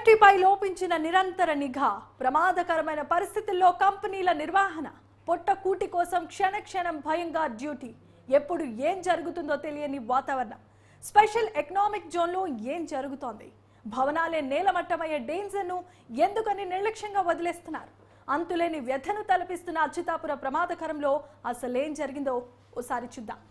సేఫ్టీపై లోపించిన నిరంతర నిఘా, ప్రమాదకరమైన పరిస్థితుల్లో కంపెనీల నిర్వహణ, పొట్టకూటి కోసం క్షణక్షణం భయంగా డ్యూటీ, ఎప్పుడు ఏం జరుగుతుందో తెలియని వాతావరణం. స్పెషల్ ఎకనామిక్ జోన్లో ఏం జరుగుతోంది? భవనాలే నేలమట్టమయ్యే డేంజర్ను ఎందుకని నిర్లక్ష్యంగా వదిలేస్తున్నారు? అంతులేని వ్యధను తలపిస్తున్న అచ్యుతాపురం ప్రమాదకరంలో అసలేం జరిగిందో ఓసారి చూద్దాం.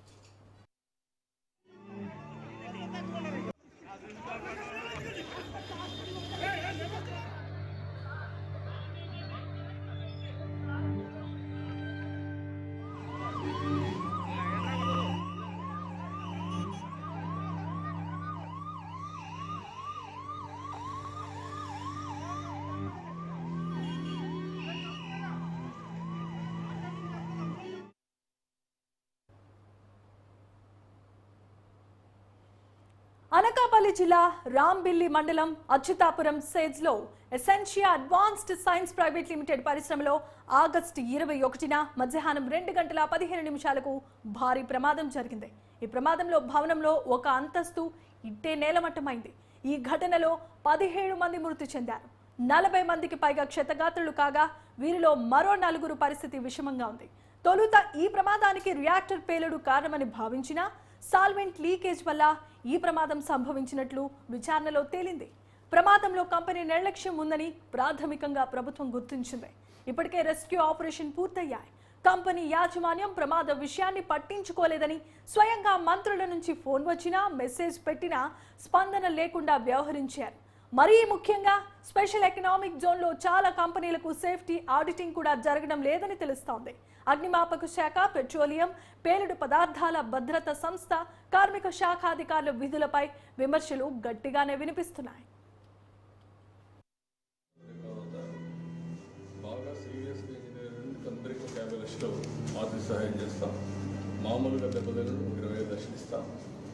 అనకాపల్లి జిల్లా రాంబిల్లి మండలం అచ్యుతాపురం సేజ్లో Essentia advanced science private limited పరిశ్రమలో ఆగస్టు 21న మధ్యాహ్నం 2:15 భారీ ప్రమాదం జరిగింది. ఈ ప్రమాదంలో భవనంలో ఒక అంతస్తు ఇట్టే నేలమట్టమైంది. ఈ ఘటనలో 17 మంది మృతి చెందారు. 40 మందికి పైగా క్షతగాత్రులు కాగా వీరిలో మరో 4 పరిస్థితి విషమంగా ఉంది. తొలుత ఈ ప్రమాదానికి రియాక్టర్ పేలుడు కారణమని భావించినా సాల్వెంట్ లీకేజ్ వల్ల ఈ ప్రమాదం సంభవించినట్లు విచారణలో తేలింది. ప్రమాదంలో కంపెనీ నిర్లక్ష్యం ఉందని ప్రాథమికంగా ప్రభుత్వం గుర్తించింది. ఇప్పటికే రెస్క్యూ ఆపరేషన్ పూర్తయ్యాయి. కంపెనీ యాజమాన్యం ప్రమాద విషయాన్ని పట్టించుకోలేదని, స్వయంగా మంత్రుల నుంచి ఫోన్ వచ్చినా మెసేజ్ పెట్టినా స్పందన లేకుండా వ్యవహరించారు. మరీ ముఖ్యంగా స్పెషల్ ఎకనామిక్ జోన్లో చాలా కంపెనీలకు సేఫ్టీ ఆడిటింగ్ కూడా జరగడం లేదని తెలుస్తోంది. అగ్నిమాపక శాఖ, పెట్రోలియం, పేలుడు పదార్థాల భద్రత సంస్థ, కార్మిక శాఖ అధికారుల విధులపై విమర్శలు గట్టిగానే వినిపిస్తున్నాయి. మామూలుగా దెబ్బలు 25 లక్షలు ఇస్తాం,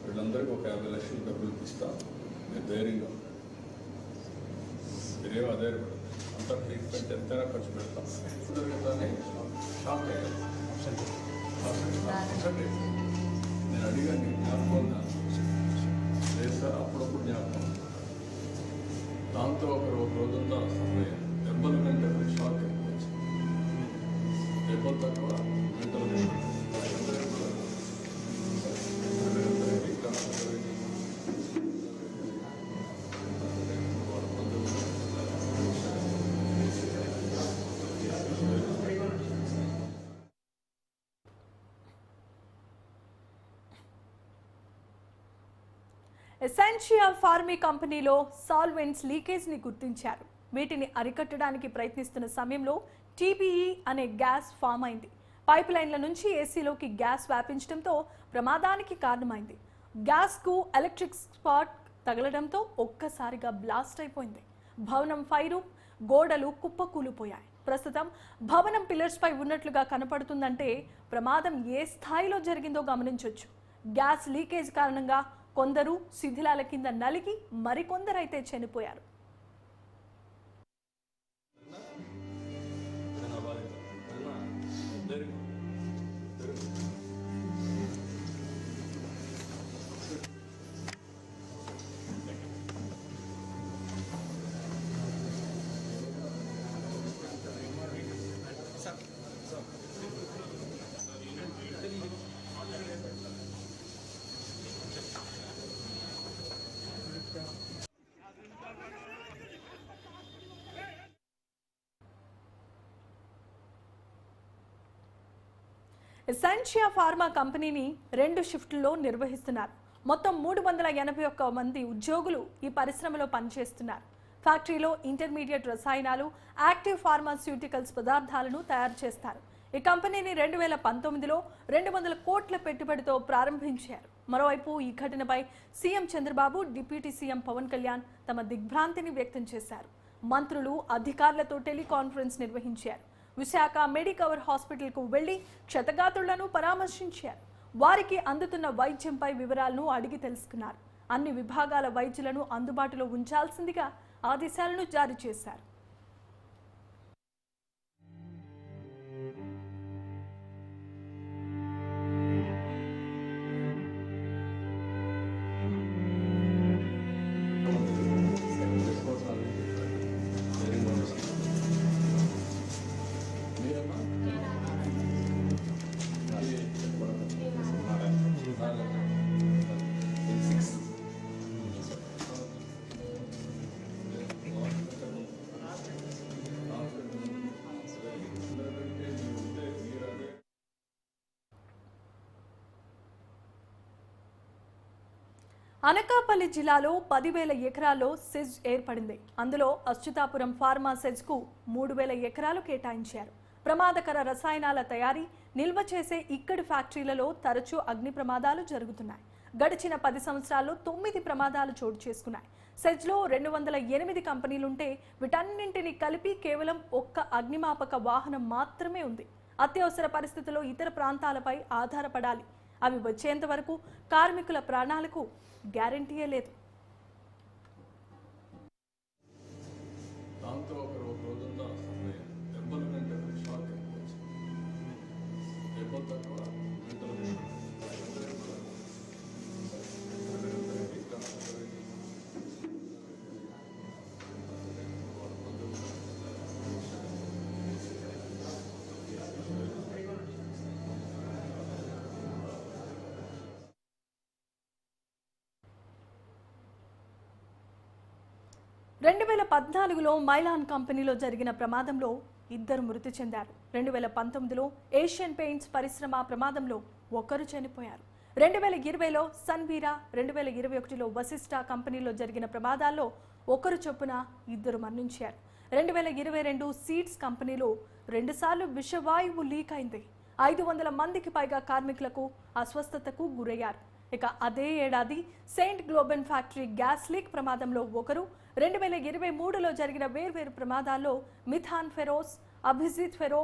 వీళ్ళందరికీ ఒక 50 లక్షలు డబ్బులు ఇస్తాం. మీరు ధైర్యంగా మీరేమో అధైర్యపడదు. అంతా ట్రీట్మెంట్ ఎంతైనా ఖర్చు పెడతాం. జరుగుతానే షాక్ అయ్యాను. నేను అడిగాను, నీకు జ్ఞాపకం లేదు సార్? అప్పుడప్పుడు జ్ఞాపకం. దాంతో ఒక రోజంతా సమయం దెబ్బల కంటే షాక్ ఎక్కువ వచ్చింది. దెబ్బలు తక్కువ, మెంటల్ ఎసెన్షియా ఫార్మీ కంపెనీలో సాల్వెంట్స్ లీకేజ్ని గుర్తించారు. వీటిని అరికట్టడానికి ప్రయత్నిస్తున్న సమయంలో టీబీఈ అనే గ్యాస్ ఫామ్ అయింది. పైప్ లైన్ల నుంచి ఏసీలోకి గ్యాస్ వ్యాపించడంతో ప్రమాదానికి కారణమైంది. గ్యాస్కు ఎలక్ట్రిక్ స్పార్క్ తగలడంతో ఒక్కసారిగా బ్లాస్ట్ అయిపోయింది. భవనం ఫైరు, గోడలు కుప్పకూలిపోయాయి. ప్రస్తుతం భవనం పిల్లర్స్ పై ఉన్నట్లుగా కనపడుతుందంటే ప్రమాదం ఏ స్థాయిలో జరిగిందో గమనించవచ్చు. గ్యాస్ లీకేజ్ కారణంగా కొందరు శిథిలాల కింద నలిగి మరికొందరైతే చనిపోయారు. ఎసెన్షియా ఫార్మా కంపెనీని 2 షిఫ్టుల్లో నిర్వహిస్తున్నారు. మొత్తం 381 మంది ఉద్యోగులు ఈ పరిశ్రమలో పనిచేస్తున్నారు. ఫ్యాక్టరీలో ఇంటర్మీడియట్ రసాయనాలు, యాక్టివ్ ఫార్మాస్యూటికల్స్ పదార్థాలను తయారు చేస్తారు. ఈ కంపెనీని 2019లో 200 కోట్ల పెట్టుబడితో ప్రారంభించారు. మరోవైపు ఈ ఘటనపై CM Chandrababu, deputy CM Pawan Kalyan తమ దిగ్భ్రాంతిని వ్యక్తం చేశారు. మంత్రులు, అధికారులతో టెలికాన్ఫరెన్స్ నిర్వహించారు. విశాఖ మెడికవర్ హాస్పిటల్కు వెళ్లి క్షతగాత్రులను పరామర్శించారు. వారికి అందుతున్న వైద్యంపై వివరాలను అడిగి తెలుసుకున్నారు. అన్ని విభాగాల వైద్యులను అందుబాటులో ఉంచాల్సిందిగా ఆదేశాలను జారీ చేశారు. అనకాపల్లి జిల్లాలో 10,000 ఎకరాల్లో సెజ్ ఏర్పడింది. అందులో అచ్యుతాపురం ఫార్మా సెజ్కు 3,000 ఎకరాలు కేటాయించారు. ప్రమాదకర రసాయనాల తయారీ, నిల్వ చేసే ఇక్కడి ఫ్యాక్టరీలలో తరచూ అగ్ని ప్రమాదాలు జరుగుతున్నాయి. గడిచిన 10 సంవత్సరాల్లో 9 ప్రమాదాలు చోటు చేసుకున్నాయి. సెజ్లో 208 కంపెనీలుంటే వీటన్నింటినీ కలిపి కేవలం ఒక్క అగ్నిమాపక వాహనం మాత్రమే ఉంది. అత్యవసర పరిస్థితుల్లో ఇతర ప్రాంతాలపై ఆధారపడాలి. అవి వచ్చేంత వరకు కార్మికుల ప్రాణాలకు గ్యారంటీయే లేదు. దాంతో ఒక రోజుందా దెబ్బల కంటే షాక్ ఎక్కువ వచ్చింది. దెబ్బలు తక్కువ మెంటల్ రెండు 2014లో మైలాన్ కంపెనీలో జరిగిన ప్రమాదంలో 2 మృతి చెందారు. 2019లో ఏషియన్ పెయింట్స్ పరిశ్రమ ప్రమాదంలో 1 చనిపోయారు. 2020లో సన్వీరా, 2021లో వశిష్ట కంపెనీలో జరిగిన ప్రమాదాల్లో 1 చొప్పున 2 మరణించారు. 2022 సీడ్స్ కంపెనీలో 2 సార్లు విషవాయువు లీక్ అయింది. 500 మందికి పైగా కార్మికులకు అస్వస్థతకు గురయ్యారు. ఇక అదే ఏడాది సెయింట్ గ్లోబెన్ ఫ్యాక్టరీ గ్యాస్ లీక్ ప్రమాదంలో 1, 2023లో జరిగిన వేర్వేరు ప్రమాదాల్లో మిథాన్ ఫెరోస్, అభిజిత్ ఫెరో,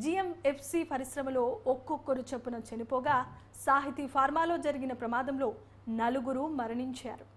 జిఎంఎఫ్సి పరిశ్రమలో ఒక్కొక్కరు చొప్పున చనిపోగా, సాహితీ ఫార్మాలో జరిగిన ప్రమాదంలో 4 మరణించారు.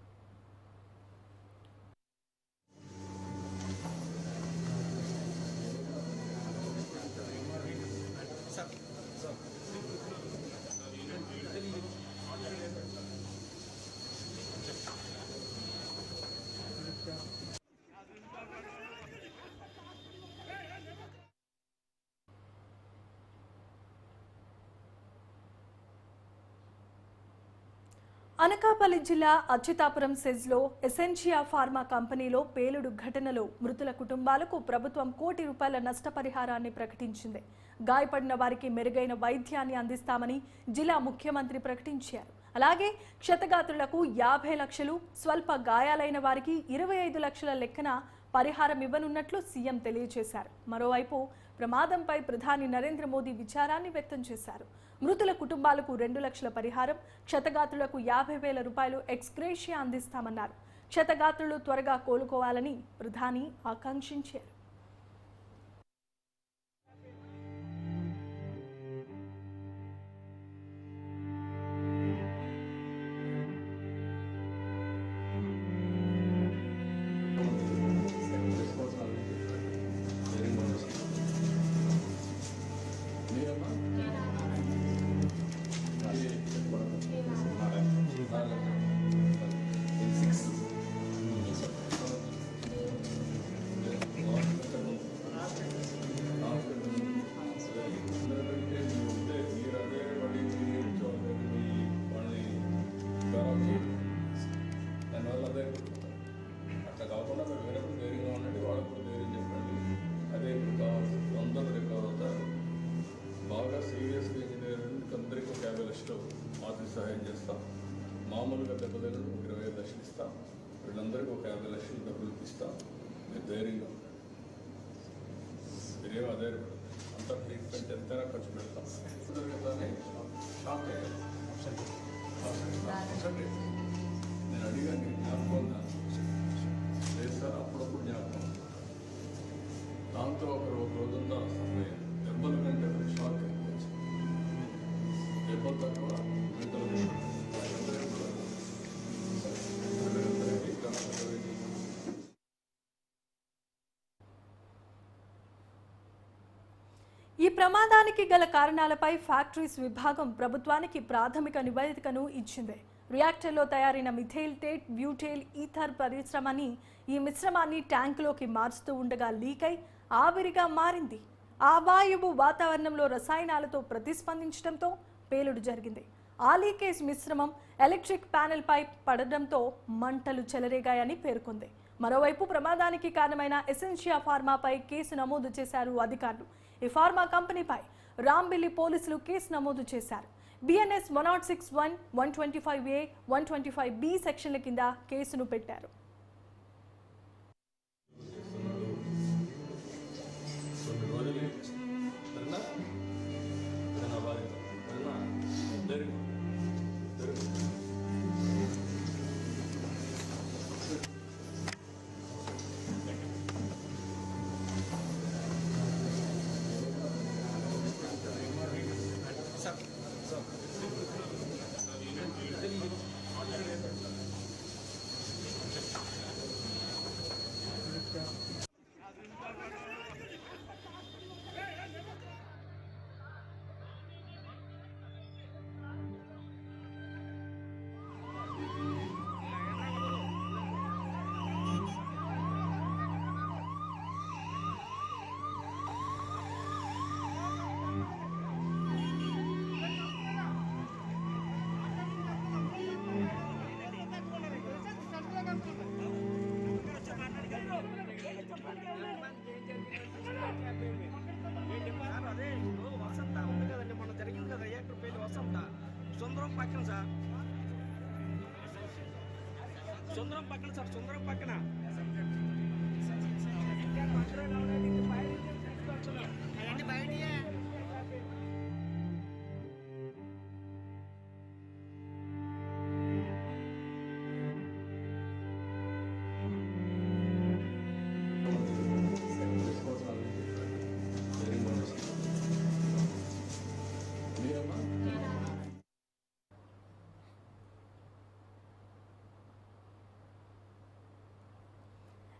అనకాపల్లి జిల్లా అచ్యుతాపురం సెజ్లో ఎసెన్షియా ఫార్మా కంపెనీలో పేలుడు ఘటనలో మృతుల కుటుంబాలకు ప్రభుత్వం ₹1 కోటి నష్టపరిహారాన్ని ప్రకటించింది. గాయపడిన వారికి మెరుగైన వైద్యాన్ని అందిస్తామని జిల్లా ముఖ్యమంత్రి ప్రకటించారు. అలాగే క్షతగాత్రులకు 50 లక్షలు, స్వల్ప గాయాలైన వారికి 25 లక్షల లెక్కన పరిహారం ఇవ్వనున్నట్లు సీఎం తెలియజేశారు. మరోవైపు ప్రమాదంపై ప్రధాని నరేంద్ర మోదీ విచారాన్ని వ్యక్తం చేశారు. మృతుల కుటుంబాలకు 2 లక్షల పరిహారం, క్షతగాత్రులకు ₹50,000 ఎక్స్గ్రేషియా అందిస్తామన్నారు. క్షతగాత్రులు త్వరగా కోలుకోవాలని ప్రధాని ఆకాంక్షించారు. అట్లా కాకుండా మీరు వేరేప్పుడు ధైర్యంగా ఉండండి, వాళ్ళకు కూడా ధైర్యం చెప్పండి. అదే ఇప్పుడు కావాల్సి అందరూ రికవర్ అవుతారు. బాగా సీరియస్గా ఇంజనీర్ అందరికీ ఒక 50 లక్షలు ఆర్థిక సహాయం చేస్తాం. మామూలుగా దెబ్బతిన 25 లక్షలు ఇస్తాం. వీళ్ళందరికీ ఒక 50 లక్షలు డబ్బులు ఇస్తాం. మీరు ధైర్యంగా ఉండండి. మీరేమో అధైర్యపడదు. అంత ట్రీట్మెంట్ ఎంతైనా ఖర్చు పెడతాం. జరుగుతానే షాక్ అయ్యారు. నేను అడిగాను, జ్ఞాపకం లేదు సార్, అప్పుడప్పుడు జ్ఞాపకం. దాంతో ఒక రోజుందా దెబ్బల కంటే షాక్ ఎక్కువ వచ్చింది. దెబ్బలు తక్కువ మెంటల్ ఈ ప్రమాదానికి గల కారణాలపై ఫ్యాక్టరీస్ విభాగం ప్రభుత్వానికి ప్రాథమిక నివేదికను ఇచ్చింది. రియాక్టర్లో తయారైన మిథైల్ టేట్ బ్యూటైల్ ఈథర్ పరిశ్రమని ఈ మిశ్రమాన్ని ట్యాంకులోకి మార్చుతూ ఉండగా లీక్ అయి ఆవిరిగా మారింది. ఆ వాయువు వాతావరణంలో రసాయనాలతో ప్రతిస్పందించడంతో పేలుడు జరిగింది. ఆ లీకేజ్ మిశ్రమం ఎలక్ట్రిక్ ప్యానెల్ పై పడడంతో మంటలు చెలరేగాయని పేర్కొంది. మరోవైపు ప్రమాదానికి కారణమైన ఎసెన్షియా ఫార్మాపై కేసు నమోదు చేశారు అధికారులు. ఈ ఫార్మా కంపెనీపై రాంబిల్లి పోలీసులు కేసు నమోదు చేశారు. బిఎన్ఎస్ 106(1), 125A, 125B సెక్షన్ల కింద కేసును పెట్టారు. అదే వసంత ఉంది కదండి, మొన్న జరిగింది కదా రియాక్టర్ పేరు వసంత, సుందరం పక్కన సార్, సుందరం పక్కన సార్, సుందరం పక్కన బయట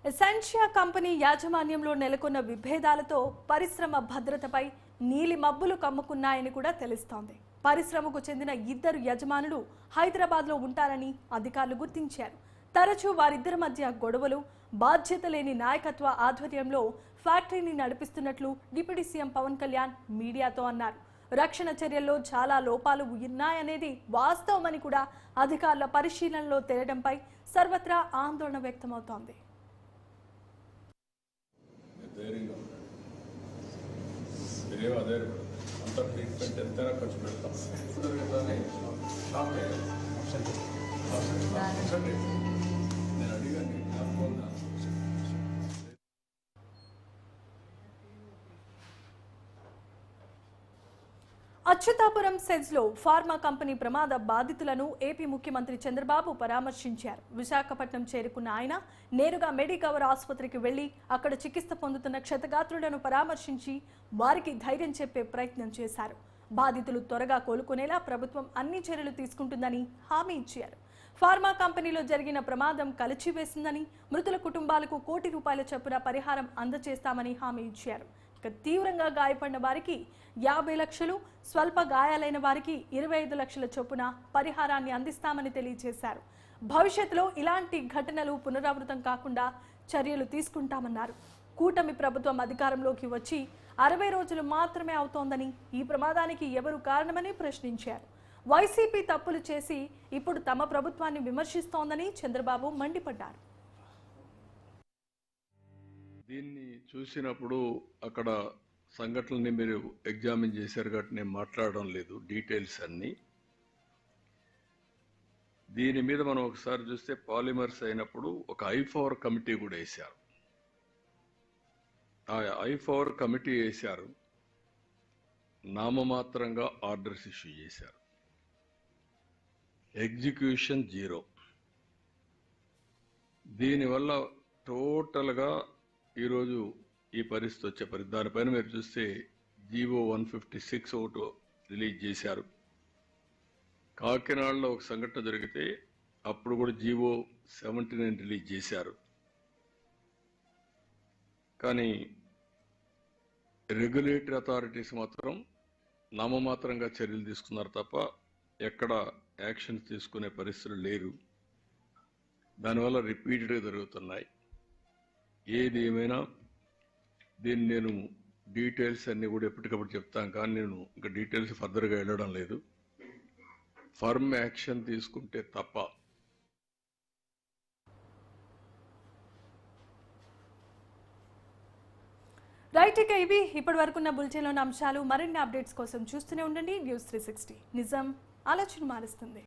ఎసెన్షియా కంపెనీ యాజమాన్యంలో నెలకొన్న విభేదాలతో పరిశ్రమ భద్రతపై నీలి మబ్బులు కమ్ముకున్నాయని కూడా తెలుస్తోంది. పరిశ్రమకు చెందిన 2 యజమానులు హైదరాబాద్లో ఉంటారని అధికారులు గుర్తించారు. తరచూ వారిద్దరి మధ్య గొడవలు, బాధ్యత లేని నాయకత్వ ఆధ్వర్యంలో ఫ్యాక్టరీని నడిపిస్తున్నట్లు డిప్యూటీ సీఎం పవన్ కళ్యాణ్ మీడియాతో అన్నారు. రక్షణ చర్యల్లో చాలా లోపాలు ఉన్నాయనేది వాస్తవమని కూడా అధికారుల పరిశీలనలో తేలడంపై సర్వత్రా ఆందోళన వ్యక్తమవుతోంది. ధైర్యంగా ఉండండి. మీరేమో అదే అంత ట్రీట్మెంట్ ఎంతైనా ఖర్చు పెడతాం. నేను అడిగాను జ్ఞాపకం. అచ్యుతాపురం సెజ్లో ఫార్మా కంపెనీ ప్రమాద బాధితులను ఏపీ ముఖ్యమంత్రి చంద్రబాబు పరామర్శించారు. విశాఖపట్నం చేరుకున్న ఆయన నేరుగా మెడికవర్ ఆసుపత్రికి వెళ్లి అక్కడ చికిత్స పొందుతున్న క్షతగాత్రులను పరామర్శించి వారికి ధైర్యం చెప్పే ప్రయత్నం చేశారు. బాధితులు త్వరగా కోలుకునేలా ప్రభుత్వం అన్ని చర్యలు తీసుకుంటుందని హామీ ఇచ్చారు. ఫార్మా కంపెనీలో జరిగిన ప్రమాదం కలిచివేసిందని, మృతుల కుటుంబాలకు ₹1 కోటి చొప్పున పరిహారం అందజేస్తామని హామీ ఇచ్చారు. తీవ్రంగా గాయపడిన వారికి 50 లక్షలు, స్వల్ప గాయాలైన వారికి 25 లక్షల చొప్పున పరిహారాన్ని అందిస్తామని తెలియజేశారు. భవిష్యత్తులో ఇలాంటి ఘటనలు పునరావృతం కాకుండా చర్యలు తీసుకుంటామన్నారు. కూటమి ప్రభుత్వం అధికారంలోకి వచ్చి 60 రోజులు మాత్రమే అవుతోందని, ఈ ప్రమాదానికి ఎవరు కారణమని ప్రశ్నించారు. వైసీపీ తప్పులు చేసి ఇప్పుడు తమ ప్రభుత్వాన్ని విమర్శిస్తోందని చంద్రబాబు మండిపడ్డారు. దీన్ని చూసినప్పుడు అక్కడ సంఘటనల్ని మీరు ఎగ్జామిన్ చేశారు కాబట్టి నేను మాట్లాడడం లేదు డీటెయిల్స్ అన్నీ. దీని మీద మనం ఒకసారి చూస్తే పాలిమర్స్ అయినప్పుడు ఒక I4 కమిటీ కూడా వేశారు. ఆ I4 కమిటీ వేశారు, నామమాత్రంగా ఆర్డర్స్ ఇష్యూ చేశారు, ఎగ్జిక్యూషన్ 0. దీనివల్ల టోటల్గా ఈరోజు ఈ పరిస్థితి వచ్చే దానిపైన మీరు చూస్తే జీవో 156 ఒకటి రిలీజ్ చేశారు. కాకినాడలో ఒక సంఘటన జరిగితే అప్పుడు కూడా జీవో 79 రిలీజ్ చేశారు. కానీ రెగ్యులేటరీ అథారిటీస్ మాత్రం నామమాత్రంగా చర్యలు తీసుకున్నారు తప్ప ఎక్కడ యాక్షన్స్ తీసుకునే పరిస్థితులు లేరు. దానివల్ల రిపీటెడ్గా జరుగుతున్నాయి. ఏది ఏమైనా దీన్ని నేను డీటెయిల్స్ అన్నీ కూడా ఎప్పటికప్పుడు చెప్తాను, కానీ నేను ఇంకా డీటెయిల్స్ ఫర్దర్గా వెళ్ళడం లేదు. ఫర్మ్ యాక్షన్ తీసుకుంటే తప్ప రైట్, ఇక ఇవి ఇప్పటి వరకున్న బులెటిన్లోని అంశాలు. మరిన్ని అప్డేట్స్ కోసం చూస్తూనే ఉండండి న్యూస్ 360. నిజం ఆలోచన మారుస్తుంది.